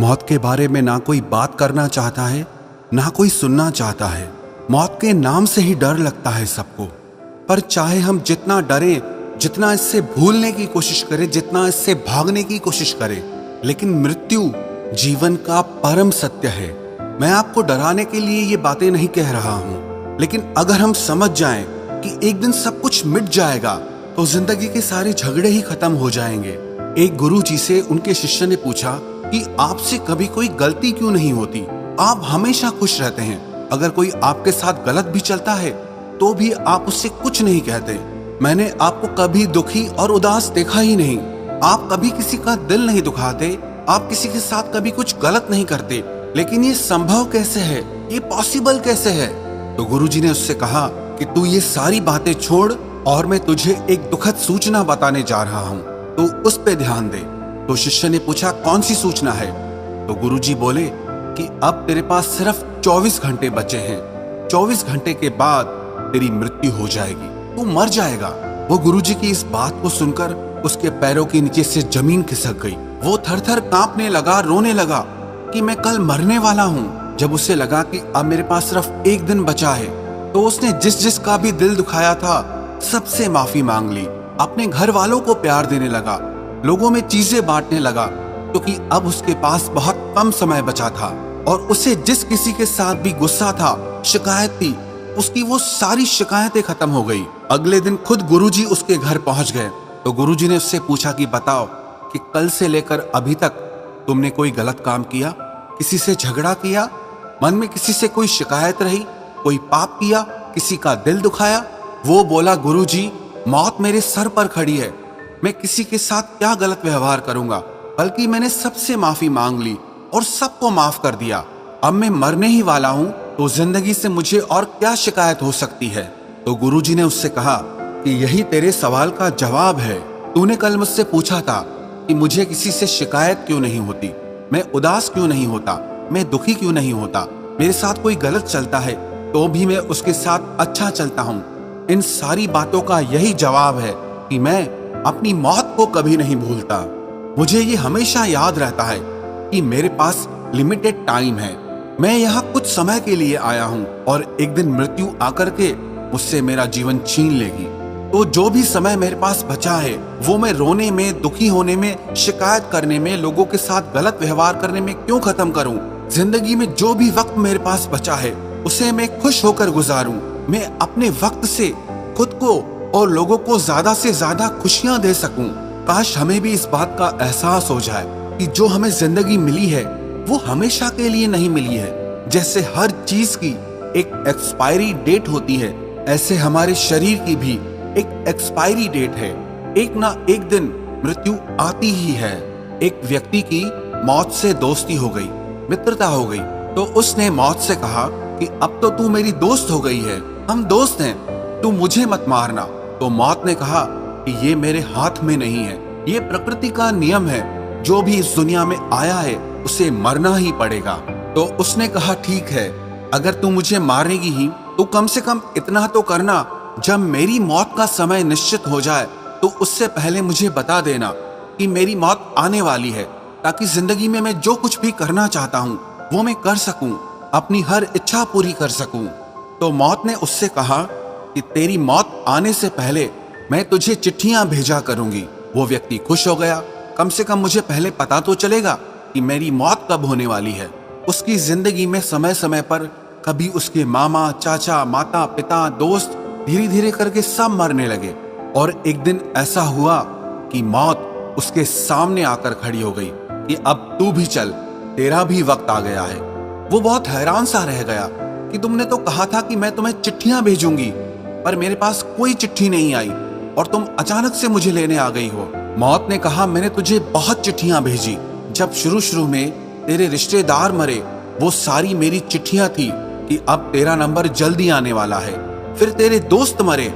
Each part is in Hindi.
मौत के बारे में ना कोई बात करना चाहता है, ना कोई सुनना चाहता है। मौत के नाम से ही डर लगता है सबको। पर चाहे हम जितना डरें, जितना इससे भूलने की कोशिश करें, जितना इससे भागने की कोशिश करें, लेकिन मृत्यु जीवन का परम सत्य है। मैं आपको डराने के लिए ये बातें नहीं कह रहा हूं, लेकिन अगर हम समझ जाएं कि एक दिन सब कुछ मिट जाएगा तो जिंदगी के सारे झगड़े ही खत्म हो जाएंगे। एक गुरु जी से उनके शिष्य ने पूछा कि आपसे कभी कोई गलती क्यों नहीं होती? आप हमेशा खुश रहते हैं। अगर कोई आपके साथ गलत भी चलता है तो भी आप उससे कुछ नहीं कहते। मैंने आपको कभी दुखी और उदास देखा ही नहीं। आप कभी किसी का दिल नहीं दुखाते, आप किसी के साथ कभी कुछ गलत नहीं करते। लेकिन ये संभव कैसे है? ये पॉसिबल कैसे है? तो गुरुजी ने उससे कहा कि तू ये सारी बातें छोड़ और मैं तुझे एक दुखद सूचना बताने जा रहा हूँ, तो उस पे ध्यान दे। तो शिष्य ने पूछा, कौन सी सूचना है? तो गुरुजी बोले कि अब तेरे पास सिर्फ 24 घंटे बचे हैं। 24 घंटे के बाद तेरी मृत्यु हो जाएगी, तू मर जाएगा। वो गुरुजी की इस बात को सुनकर उसके पैरों के नीचे से जमीन खिसक गई। वो थर-थर कांपने लगा, रोने लगा कि मैं कल मरने वाला हूँ। जब उसे लगा कि अब मेरे पास सिर्फ एक दिन बचा है, तो उसने जिस का भी दिल दुखाया था सबसे माफी मांग ली। अपने घर वालों को प्यार देने लगा, लोगों में चीजें बांटने लगा, क्योंकि अब उसके पास बहुत कम समय बचा था। और उसे जिस किसी के साथ भी गुस्सा था, शिकायत थी, उसकी वो सारी शिकायतें खत्म हो गई। अगले दिन खुद गुरुजी उसके घर पहुंच गए। तो गुरुजी ने उससे पूछा कि बताओ कि कल से लेकर अभी तक तुमने कोई गलत काम किया, किसी से झगड़ा किया, मन में किसी से कोई शिकायत रही, कोई पाप किया, किसी का दिल दुखाया? वो बोला, गुरुजी मौत मेरे सर पर खड़ी है, मैं किसी के साथ क्या गलत व्यवहार करूंगा, बल्कि मैंने सबसे माफी मांग ली और सबको माफ कर दिया। अब मैं मरने ही वाला हूं, तो जिंदगी से मुझे और क्या शिकायत हो सकती है? तो गुरुजी ने उससे कहा कि यही तेरे सवाल का जवाब है। तूने कल मुझसे पूछा था कि मुझे किसी से शिकायत क्यों नहीं होती, मैं उदास क्यों नहीं होता, मैं दुखी क्यों नहीं होता, मेरे साथ कोई गलत चलता है तो भी मैं उसके साथ अच्छा चलता हूँ। इन सारी बातों का यही जवाब है कि मैं अपनी मौत को कभी नहीं भूलता। मुझे ये हमेशा याद रहता है कि मेरे पास लिमिटेड टाइम है। मैं यहाँ कुछ समय के लिए आया हूँ और एक दिन मृत्यु आकर के मुझसे मेरा जीवन छीन लेगी। तो जो भी समय मेरे पास बचा है वो मैं रोने में, दुखी होने में, शिकायत करने में, लोगों के साथ गलत व्यवहार करने में क्यों खत्म करूं? जिंदगी में जो भी वक्त मेरे पास बचा है उसे मैं खुश होकर गुजारूं। मैं अपने वक्त से खुद को और लोगों को ज्यादा से ज्यादा खुशियां दे सकूं। काश हमें भी इस बात का एहसास हो जाए कि जो हमें जिंदगी मिली है वो हमेशा के लिए नहीं मिली है। जैसे हर चीज की एक एक्सपायरी डेट होती है, ऐसे हमारे शरीर की भी एक एक्सपायरी डेट है। एक ना एक दिन मृत्यु आती ही है। एक व्यक्ति की मौत से दोस्ती हो गई, मित्रता हो गई, तो उसने मौत से कहा कि अब तो तू मेरी दोस्त हो गई है, हम दोस्त हैं, तू मुझे मत मारना। तो मौत ने कहा कि ये मेरे हाथ में नहीं है, ये प्रकृति का नियम है, जो भी इस दुनिया में आया है उसे मरना ही पड़ेगा। तो उसने कहा, ठीक है, अगर तू मुझे मारेगी ही तो कम से कम इतना तो करना, जब मेरी मौत का समय निश्चित हो जाए तो उससे पहले मुझे बता देना कि मेरी मौत आने वाली है, ताकि जिंदगी में मैं जो कुछ भी करना चाहता हूँ वो मैं कर सकूं, अपनी हर इच्छा पूरी कर सकूं। तो मौत ने उससे कहा कि तेरी मौत आने से पहले मैं तुझे चिट्ठियां भेजा करूंगी। वो व्यक्ति खुश हो गया, कम से कम मुझे पहले पता तो चलेगा कि मेरी मौत कब होने वाली है। उसकी जिंदगी में समय समय पर कभी उसके मामा, चाचा, माता, पिता, दोस्त धीरे धीरे करके सब मरने लगे। और एक दिन ऐसा हुआ कि मौत उसके सामने आकर खड़ी हो गई कि अब तू भी चल, तेरा भी वक्त आ गया है। वो बहुत हैरान सा रह गया कि तुमने तो कहा था कि मैं तुम्हें चिट्ठियां भेजूंगी, पर मेरे पास कोई चिट्ठी नहीं आई और तुम अचानक से मुझे लेने आ गई हो। मौत ने कहा, मैंने तुझे बहुत चिट्ठियां भेजी। जब शुरू में तेरे रिश्तेदार मरे, वो सारी मेरी चिट्ठियां थी कि अब तेरा नंबर जल्दी आने वाला है। फिर तेरे दोस्त मरे,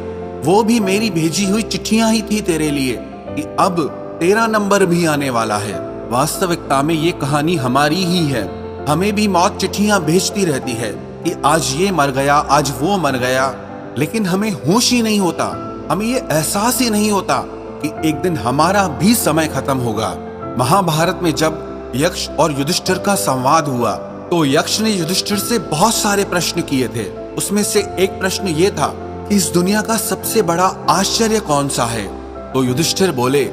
वो भी मेरी भेजी हुई चिट्ठियां ही थी तेरे लिए कि अब तेरा नंबर भी आने वाला है। वास्तविकता में ये कहानी हमारी ही है। हमें भी मौत चिट्ठियां भेजती रहती है कि आज ये मर गया, आज वो मर गया, लेकिन हमें होश ही नहीं होता, हमें ये एहसास ही नहीं होता कि एक दिन हमारा भी समय खत्म होगा। महाभारत में जब यक्ष और युधिष्ठिर का संवाद हुआ तो यक्ष ने युधिष्ठिर से बहुत सारे प्रश्न किए थे। उसमें से एक प्रश्न ये था कि इस दुनिया का सबसे बड़ा आश्चर्य कौन सा है। तो युधिष्ठिर बोले,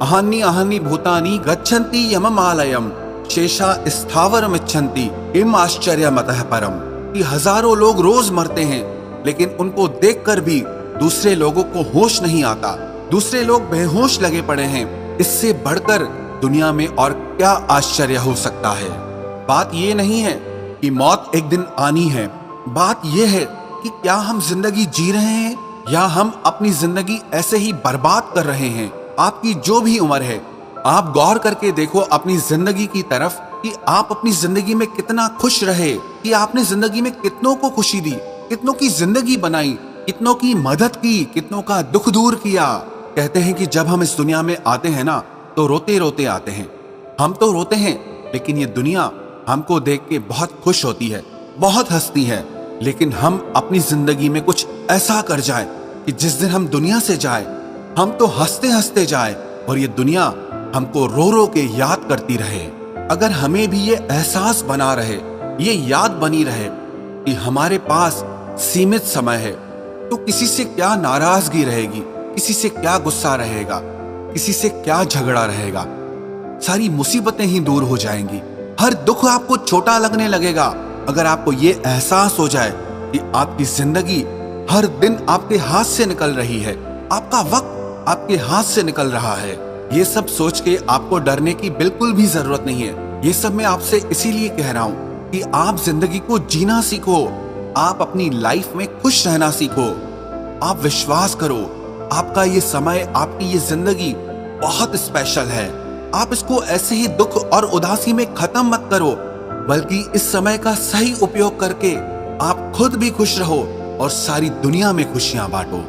अहानि अहानि भूतानि गच्छन्ति यममालयम शेषा स्थावरमिच्छन्ति किम आश्चर्यमतः परम। कि हजारों लोग रोज मरते हैं लेकिन उनको देखकर भी दूसरे लोगों को होश नहीं आता, दूसरे लोग बेहोश लगे पड़े हैं। इससे बढ़कर दुनिया में और क्या आश्चर्य हो सकता है। बात ये नहीं है कि मौत एक दिन आनी है, बात ये है कि क्या हम जिंदगी जी रहे हैं या हम अपनी जिंदगी ऐसे ही बर्बाद कर रहे हैं। आपकी जो भी उम्र है, आप गौर करके देखो अपनी जिंदगी की तरफ कि आप अपनी जिंदगी में कितना खुश रहे, कि आपने जिंदगी में कितनों को खुशी दी, कितनों की जिंदगी बनाई, कितनों की मदद की, कितनों का दुख दूर किया। कहते हैं कि जब हम इस दुनिया में आते हैं ना तो रोते रोते आते हैं। हम तो रोते हैं लेकिन ये दुनिया हमको देख के बहुत खुश होती है, बहुत हंसती है। लेकिन हम अपनी जिंदगी में कुछ ऐसा कर जाए कि जिस दिन हम दुनिया से जाए हम तो हंसते हंसते जाए और ये दुनिया हमको रो रो के याद करती रहे। अगर हमें भी ये एहसास बना रहे, ये याद बनी रहे कि हमारे पास सीमित समय है, तो किसी से क्या नाराजगी रहेगी, किसी से क्या गुस्सा रहेगा, किसी से क्या झगड़ा रहेगा। सारी मुसीबतें ही दूर हो जाएंगी, हर दुख आपको छोटा लगने लगेगा। अगर आपको ये एहसास हो जाए कि आपकी जिंदगी हर दिन आपके हाथ से निकल रही है, आपका वक्त आपके हाथ से निकल रहा है, ये सब सोच के आपको डरने की बिल्कुल भी जरूरत नहीं है। ये सब मैं आपसे इसीलिए कह रहा हूं कि आप जिंदगी को जीना सीखो, आप अपनी लाइफ में खुश रहना सीखो। आप विश्वास करो, आपका ये समय, आपकी ये जिंदगी बहुत स्पेशल है। आप इसको ऐसे ही दुख और उदासी में खत्म मत करो, बल्कि इस समय का सही उपयोग करके आप खुद भी खुश रहो और सारी दुनिया में खुशियां बांटो।